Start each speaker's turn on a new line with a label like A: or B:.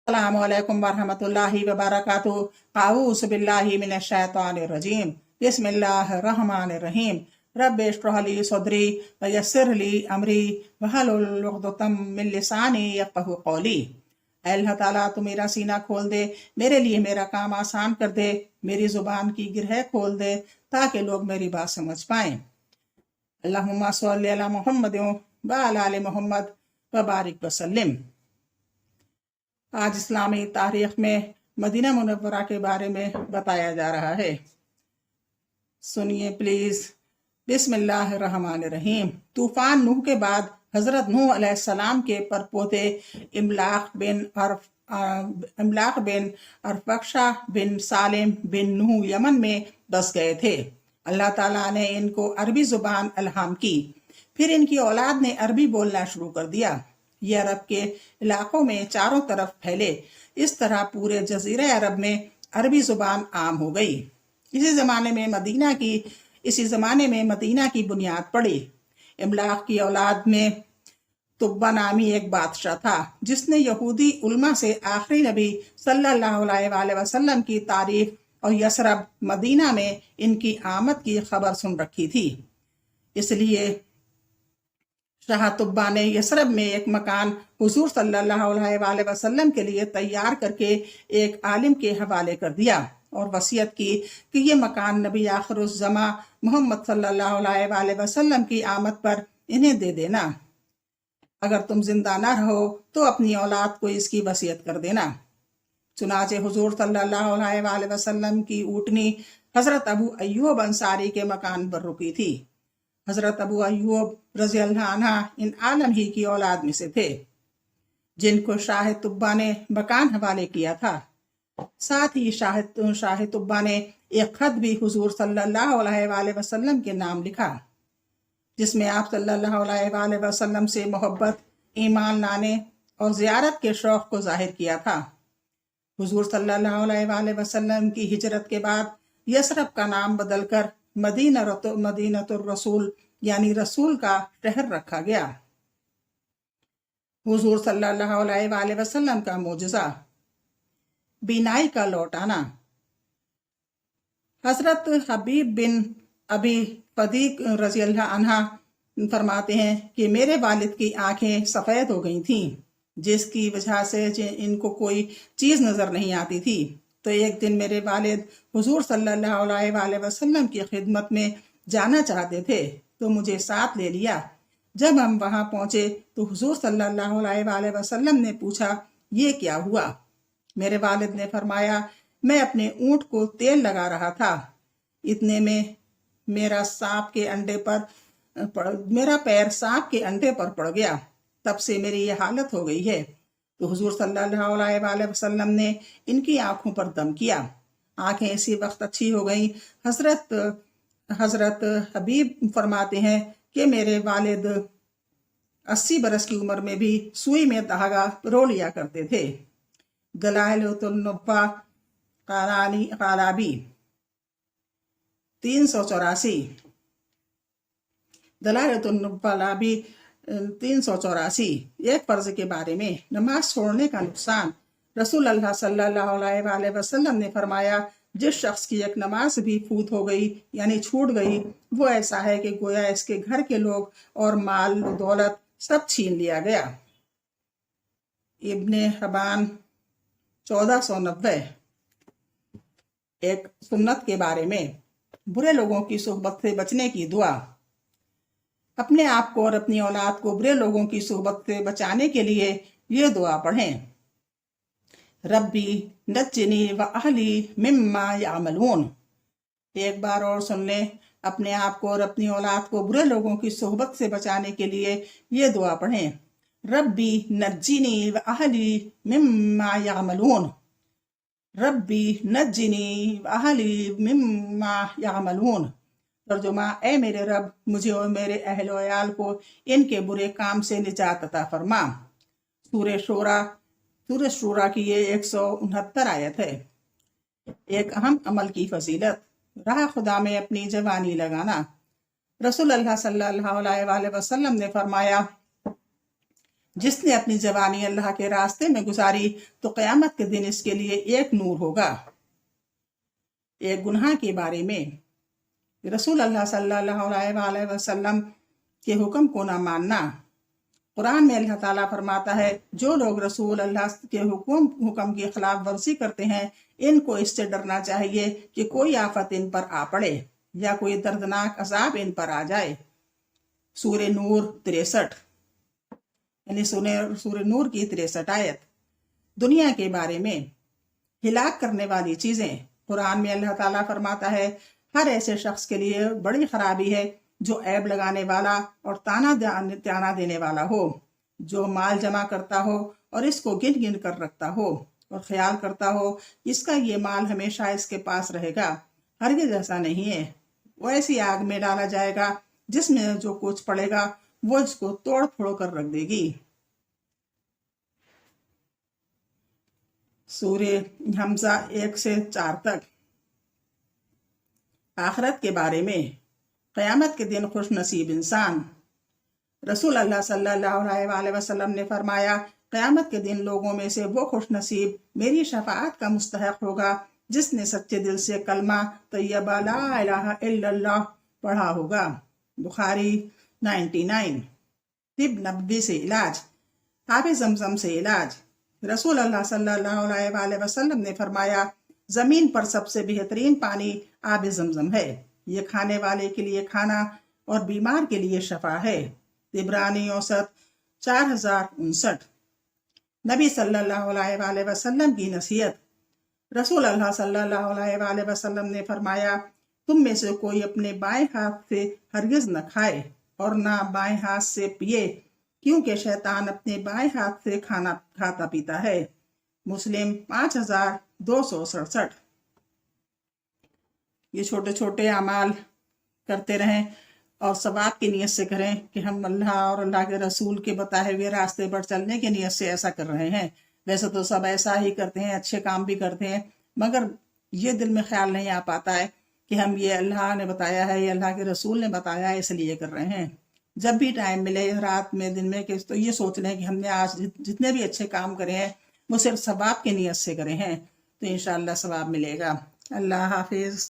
A: अस्सलामु अलैकुम वरहमतुल्लाहि वबरकातुहू। अऊज़ु बिल्लाहि मिनश शैतानिर रजीम। बिस्मिल्लाहिर रहमानिर रहीम। रब्बि इश्रह ली सदरी व यस्सिर ली अमरी वहलुल उक़दतम मिन लिसानी यफ़क़हू क़ौली। ऐ अल्लाह ताला तू मेरा सीना खोल दे, मेरे लिए मेरा काम आसान कर दे, मेरी जुबान की गिरह खोल दे ताकि लोग मेरी बात समझ पाएं। अल्लाहुम्मा सल्लि अला मुहम्मदिन व अला आलि मुहम्मद व बारिक वसल्लिम। आज इस्लामी तारीख में मदीना मुनव्वरा के बारे में बताया जा रहा है। सुनिए प्लीज। बिस्मिल्लाहिर्रहमानिर्रहीम। तूफान नूह के बाद हजरत नूह अलैहिस्सलाम के परपोते इमलाक बिन अरफक्षा बिन सालिम बिन नूह यमन में बस गए थे। अल्लाह ताला ने इनको अरबी जुबान अल्हाम की, फिर इनकी औलाद ने अरबी बोलना शुरू कर दिया। ये अरब के इलाकों में चारों तरफ फैले। इस तरह पूरे जजीरा अरब में अरबी जुबान आम हो गई। इसी ज़माने में मदीना की बुनियाद पड़ी। इमलाक की औलाद में तुब्बा नामी एक बादशाह था, जिसने यहूदी उलमा से आखिरी नबी सल्लल्लाहु अलैहि वसल्लम की तारीफ और यसरब मदीना में इनकी आमद की खबर सुन रखी थी। इसलिए शाह तुब्बा ने यसरब में एक मकान हुजूर सल्लल्लाहु अलैहि वसल्लम के लिए तैयार करके एक आलिम के हवाले कर दिया और वसीयत की कि ये मकान नबी आखिरुज़्ज़मा मोहम्मद सल्लल्लाहु अलैहि वसल्लम की आमद पर इन्हें दे देना। अगर तुम जिंदा न रहो तो अपनी औलाद को इसकी वसीयत कर देना। चुनाचे हुजूर सल्लल्लाहु अलैहि वसल्लम की ऊँटनी हजरत अबू अय्यूब अंसारी के मकान पर रुकी थी। हजरत अबू अय्यूब रज़ियल्लाहु अन्हु इन आलम ही की औलाद में से थे, जिनको शाह तुब्बा ने मकान हवाले किया था। साथ ही शाह तुब्बा ने एक खत भी हुजूर सल्लल्लाहु अलैहि वसल्लम के नाम लिखा, जिसमें आप सल्लल्लाहु अलैहि वसल्लम से मोहब्बत, ईमान लाने और ज़ियारत के शौक़ को जाहिर किया था। हुजूर सल्लल्लाहु अलैहि वसल्लम की हिजरत के बाद यसरब का नाम बदलकर मदीनतुर रसूल यानी रसूल का शहर रखा गया। हुजूर सल्लल्लाहु अलैहि वसल्लम का मोजज़ा, बीनाई का लौटाना। हजरत हबीब बिन अबी फदीक रज़ियल्लाहु अन्हु फरमाते हैं कि मेरे वालिद की आंखें सफ़ेद हो गई थीं, जिसकी वजह से इनको कोई चीज़ नज़र नहीं आती थी। तो एक दिन मेरे वालिद हुजूर सल्लल्लाहु अलैहि वसल्लम की खिदमत में जाना चाहते थे, तो मुझे साथ ले लिया। जब हम वहां पहुंचे तो हुजूर सल्लल्लाहु अलैहि वसल्लम ने पूछा, ये क्या हुआ? मेरे वालिद ने फरमाया, मैं अपने ऊंट को तेल लगा रहा था, इतने में मेरा पैर सांप के अंडे पर पड़ गया। तब से मेरी ये हालत हो गई है। तो हुजूर सल्लल्लाहु अलैहि वसल्लम ने इनकी आंखों पर दम किया। आंखें इसी वक्त अच्छी हो गईं। हजरत हबीब फरमाते हैं कि मेरे वालिद 80 बरस की उम्र में भी सुई में धागा रो लिया करते थे। दलाइलुन नुब्बा क़ालाबी 384। दलाइलुन नुब्बा 384। एक फर्ज के बारे में, नमाज छोड़ने का नुकसान। रसूल अल्लाह सल्लल्लाहु अलैहि वसल्लम ने फरमाया, जिस शख्स की एक नमाज भी फूत हो गई यानी छूट गई, वो ऐसा है कि गोया इसके घर के लोग और माल दौलत सब छीन लिया गया। इब्ने हबान 1490। एक सुन्नत के बारे में, बुरे लोगों की सोहबत से बचने की दुआ। अपने आप को और अपनी औलाद को बुरे लोगों की सोहबत से बचाने के लिए ये दुआ पढ़ें। रब्बी नज्जिनी व अहली मिम्मा यामलून। एक बार और सुन लें। अपने आप को और अपनी औलाद को बुरे लोगों की सोहबत से बचाने के लिए ये दुआ पढ़ें। रब्बी नज्जिनी व अहली मिम्मा यामलून। रब्बी नज्जिनी व अहली मिम्मा यामलून। तर्जुमा, ए मेरे रब, मुझे और मेरे अहल व अयाल को इनके बुरे काम से निजात अता फरमा। सूरह शूरा की ये 169 आयत है। एक अहम अमल की फजीलत, राह खुदा में अपनी जवानी लगाना। रसूल अल्लाह सल्लल्लाहु अलैहि वसल्लम ने फरमाया, جس نے اپنی جوانی اللہ کے راستے میں گزاری تو قیامت کے دن اس کے لیے ایک نور ہوگا۔ ایک گناہ کے بارے میں رسول اللہ صلی اللہ علیہ وآلہ وسلم کے حکم کو نہ ماننا۔ قرآن میں اللہ تعالیٰ فرماتا ہے جو لوگ رسول اللہ کے حکم کی خلاف ورزی کرتے ہیں ان کو اس سے ڈرنا چاہیے کہ کوئی آفت ان پر آ پڑے یا کوئی دردناک عذاب ان پر آ جائے۔ سورہ نور 63 یعنی سورہ نور کی 63 آیت۔ دنیا کے بارے میں ہلاک کرنے والی چیزیں قرآن میں اللہ تعالیٰ فرماتا ہے ہر ایسے شخص کے لیے بڑی خرابی ہے جو عیب لگانے والا اور تانا دینے والا ہو، جو مال جمع کرتا ہو اور اس کو گن گن کر رکھتا ہو اور خیال کرتا ہو اس کا یہ مال ہمیشہ اس کے پاس رہے گا، ہرگز ایسا نہیں ہے۔ وہ ایسی آگ میں ڈالا جائے گا جس میں جو کچھ پڑے گا وہ اس کو توڑ پھوڑ کر رکھ دے گی۔ سورہ حمزہ 1 سے 4 تک۔ آخرت کے بارے میں قیامت کے دن خوش نصیب انسان۔ رسول اللہ صلی اللہ علیہ وآلہ وسلم نے فرمایا قیامت کے دن لوگوں میں سے وہ خوش نصیب میری شفاعت کا مستحق ہوگا جس نے سچے دل سے کلمہ طیبہ لا الہ الا اللہ پڑھا ہوگا۔ بخاری 99۔ طب نبوی سے علاج، آب زمزم سے علاج۔ رسول اللہ صلی اللہ علیہ وآلہ وسلم نے فرمایا زمین پر سب سے بہترین پانی آب زمزم ہے، یہ کھانے والے کے لیے کھانا اور بیمار کے لیے شفا ہے۔ طبرانی اوسط 4059۔ نبی صلی اللہ علیہ وآلہ وسلم کی نصیحت۔ رسول اللہ صلی اللہ علیہ وآلہ وسلم نے فرمایا تم میں سے کوئی اپنے بائیں ہاتھ سے ہرگز نہ کھائے اور نہ بائیں ہاتھ سے پیے کیونکہ شیطان اپنے بائیں ہاتھ سے کھانا کھاتا پیتا ہے۔ مسلم 5267۔ یہ چھوٹے چھوٹے اعمال کرتے رہیں اور ثواب کی نیت سے کریں کہ ہم اللہ اور اللہ کے رسول کے بتائے ہوئے راستے پر چلنے کی نیت سے ایسا کر رہے ہیں۔ ویسے تو سب ایسا ہی کرتے ہیں، اچھے کام بھی کرتے ہیں، مگر یہ دل میں خیال نہیں آ پاتا ہے کہ ہم یہ اللہ نے بتایا ہے، یہ اللہ کے رسول نے بتایا ہے، اس لیے کر رہے ہیں۔ جب بھی ٹائم ملے رات میں دن میں تو یہ سوچ لیں کہ ہم نے آج جتنے بھی اچھے کام کرے ہیں وہ صرف ثواب کی نیت سے کرے ہیں تو انشاءاللہ ثواب ملے گا۔ اللہ حافظ۔